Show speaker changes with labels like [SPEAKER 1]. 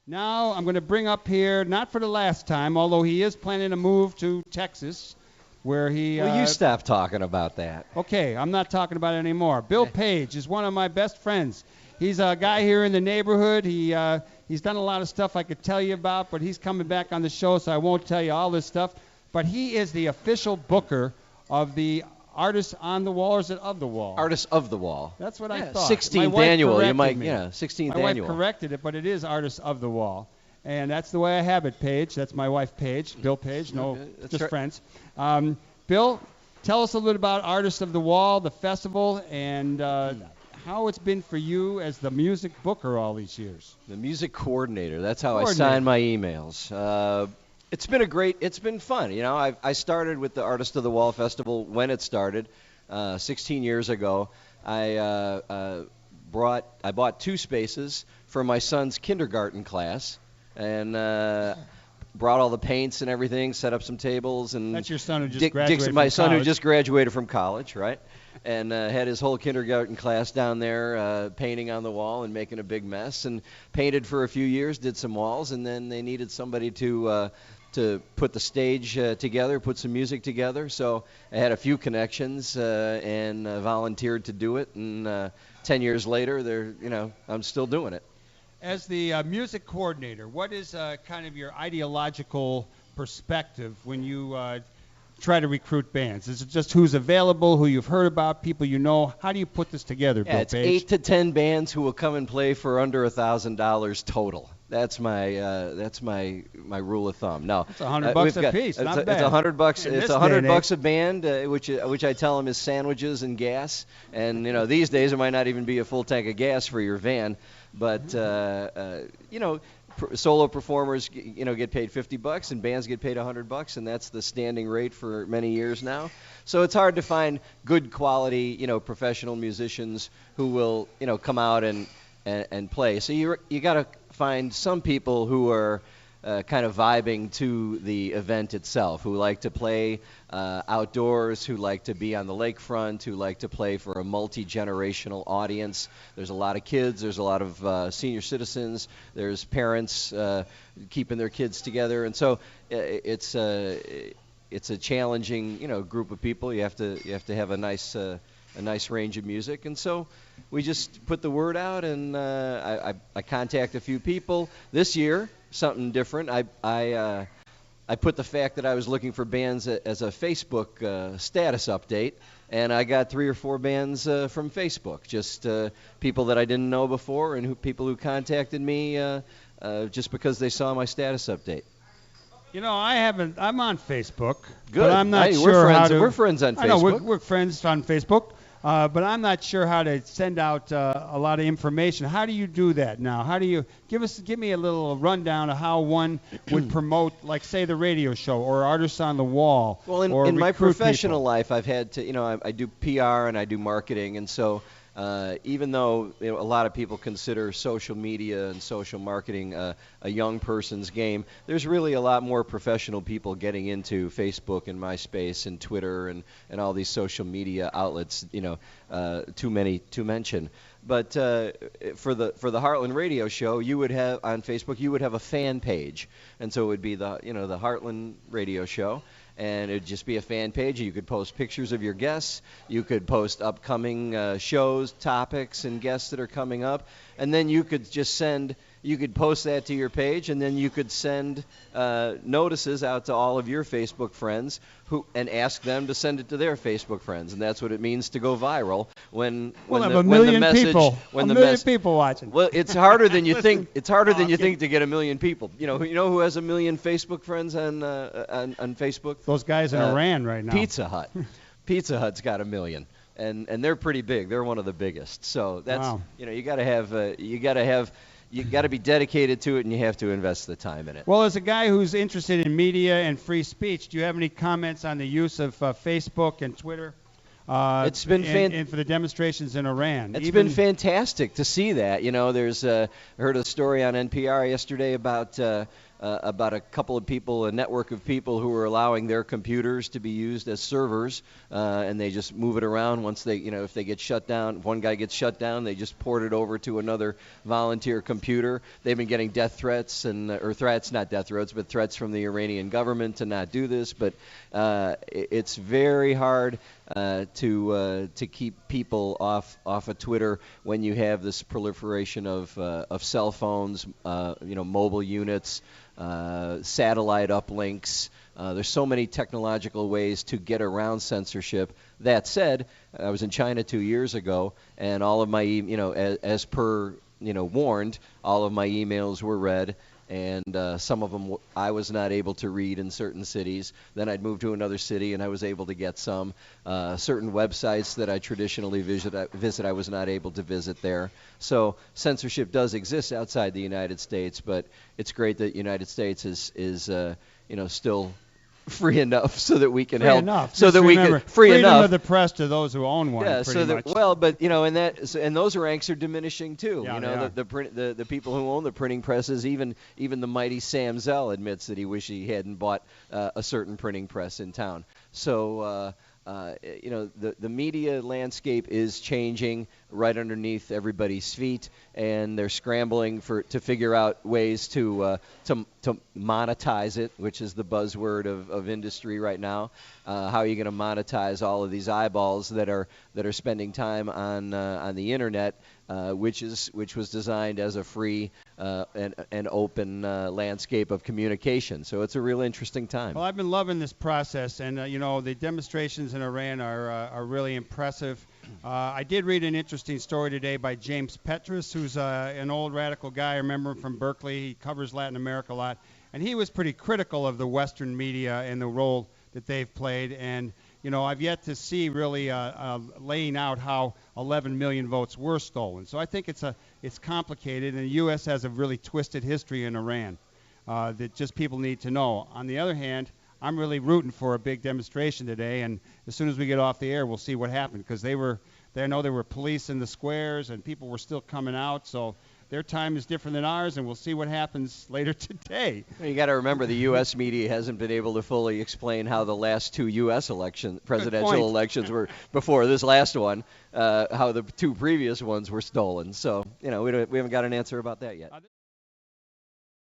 [SPEAKER 1] Now I'm going to bring up here, not for the last time, although he is planning to move to Texas, where he...
[SPEAKER 2] Well, you stop talking about that.
[SPEAKER 1] Okay, I'm not talking about it anymore. Bill Paige is one of my best friends. He's a guy here in the neighborhood. He's done a lot of stuff I could tell you about, but he's coming back on the show, so I won't tell you all this stuff. But he is the official booker of the Artists on the Wall, or is it of the Wall?
[SPEAKER 2] Artists of the Wall.
[SPEAKER 1] That's what I thought.
[SPEAKER 2] 16th annual. You might, 16th
[SPEAKER 1] my
[SPEAKER 2] annual.
[SPEAKER 1] My wife corrected it, but it is Artists of the Wall. And that's the way I have it, Paige. That's my wife, Paige. Bill Paige. No, just right. Friends. Bill, tell us a little about Artists of the Wall, the festival, and how it's been for you as the music booker all these years.
[SPEAKER 2] The music coordinator. That's how I sign my emails. It's been fun. You know, I started with the Artist of the Wall Festival when it started 16 years ago. I bought 2 spaces for my son's kindergarten class and brought all the paints and everything, set up some tables. And
[SPEAKER 1] that's your son who just graduated
[SPEAKER 2] my son who just graduated from college, right? And had his whole kindergarten class down there painting on the wall and making a big mess, and painted for a few years, did some walls, and then they needed somebody to put the stage together, put some music together. So I had a few connections and volunteered to do it. And 10 years later, I'm still doing it.
[SPEAKER 1] As the music coordinator, what is kind of your ideological perspective when you try to recruit bands? Is it just who's available, who you've heard about, people you know? How do you put this together, Bill
[SPEAKER 2] It's
[SPEAKER 1] Paige?
[SPEAKER 2] 8 to 10 bands who will come and play for under $1,000 total. That's my rule of thumb. No,
[SPEAKER 1] it's $100 a piece. Not bad.
[SPEAKER 2] It's $100. It's $100 a band, which I tell them is sandwiches and gas. And these days it might not even be a full tank of gas for your van. But solo performers get paid $50 and bands get paid $100, and that's the standing rate for many years now. So it's hard to find good quality professional musicians who will come out and play. So you got to find some people who are kind of vibing to the event itself, who like to play outdoors, who like to be on the lakefront, who like to play for a multi-generational audience. There's a lot of kids, there's a lot of senior citizens, there's parents keeping their kids together, and so it's a challenging group of people. You have to have a nice range of music, and so we just put the word out, and I contact a few people. This year, something different. I put the fact that I was looking for bands as a Facebook status update, and I got 3 or 4 bands from Facebook, just people that I didn't know before, and people who contacted me just because they saw my status update.
[SPEAKER 1] I'm on Facebook.
[SPEAKER 2] Good.
[SPEAKER 1] But I'm not sure how to.
[SPEAKER 2] We're friends on Facebook.
[SPEAKER 1] I know we're friends on Facebook. But I'm not sure how to send out a lot of information. How do you do that now? How do you give me a little rundown of how one would promote, like, say, the radio show or Artists on the Wall?
[SPEAKER 2] Well, in my professional life, I've had to, I do PR and I do marketing, and so even though a lot of people consider social media and social marketing a young person's game, there's really a lot more professional people getting into Facebook and MySpace and Twitter and all these social media outlets, too many to mention. But for the Heartland radio show, you would have on Facebook, you would have a fan page, and so it would be the Heartland radio show. And it'd just be a fan page. You could post pictures of your guests. You could post upcoming shows, topics, and guests that are coming up. And then you could post that to your page, and then you could send notices out to all of your Facebook friends and ask them to send it to their Facebook friends. And that's what it means to go viral. When the message
[SPEAKER 1] people watching.
[SPEAKER 2] Well, it's harder than you think. It's harder than you think to get 1 million people. You know who has 1 million Facebook friends on Facebook?
[SPEAKER 1] Those guys in Iran right now.
[SPEAKER 2] Pizza Hut. Pizza Hut's got 1 million, and they're pretty big. They're one of the biggest. So that's you got to be dedicated to it, and you have to invest the time in it.
[SPEAKER 1] Well, as a guy who's interested in media and free speech, do you have any comments on the use of Facebook and Twitter?
[SPEAKER 2] It's been
[SPEAKER 1] and for the demonstrations in Iran.
[SPEAKER 2] It's been fantastic to see that. I heard a story on NPR yesterday about about a couple of people, a network of people who are allowing their computers to be used as servers, and they just move it around once they, if they get shut down, if one guy gets shut down, they just port it over to another volunteer computer. They've been getting death threats or threats, not death threats, but threats from the Iranian government to not do this. But it's very hard to keep people off of Twitter when you have this proliferation of cell phones, mobile units, satellite uplinks. There's so many technological ways to get around censorship. That said, I was in China 2 years ago, and all of my, as per, warned, all of my emails were read, and some of them I was not able to read in certain cities. Then I'd move to another city, and I was able to get some. Certain websites that I traditionally visit, I was not able to visit there. So censorship does exist outside the United States, but it's great that the United States is still free enough so that we can
[SPEAKER 1] free
[SPEAKER 2] help.
[SPEAKER 1] Enough.
[SPEAKER 2] So
[SPEAKER 1] Just
[SPEAKER 2] that
[SPEAKER 1] remember,
[SPEAKER 2] we can free
[SPEAKER 1] freedom
[SPEAKER 2] enough
[SPEAKER 1] of the press to those who own one.
[SPEAKER 2] Yeah.
[SPEAKER 1] Pretty
[SPEAKER 2] So
[SPEAKER 1] much.
[SPEAKER 2] but and those ranks are diminishing too.
[SPEAKER 1] Yeah,
[SPEAKER 2] The people who own the printing presses, even the mighty Sam Zell admits that he wished he hadn't bought a certain printing press in town. So. The media landscape is changing right underneath everybody's feet, and they're scrambling to figure out ways to monetize it, which is the buzzword of industry right now. How are you going to monetize all of these eyeballs that are spending time on the internet, which was designed as a free and open landscape of communication. So it's a real interesting time.
[SPEAKER 1] Well, I've been loving this process, and the demonstrations in Iran are really impressive. I did read an interesting story today by James Petrus, who's an old radical guy. I remember him from Berkeley. He covers Latin America a lot, and he was pretty critical of the Western media and the role that they've played. And I've yet to see really laying out how 11 million votes were stolen. So I think it's complicated, and the U.S. has a really twisted history in Iran that just people need to know. On the other hand, I'm really rooting for a big demonstration today, and as soon as we get off the air, we'll see what happened, because I know there were police in the squares, and people were still coming out, so their time is different than ours, and we'll see what happens later today.
[SPEAKER 2] You got to remember the U.S. media hasn't been able to fully explain how the last two U.S. presidential elections were before this last one, how the two previous ones were stolen. So, we haven't got an answer about that yet.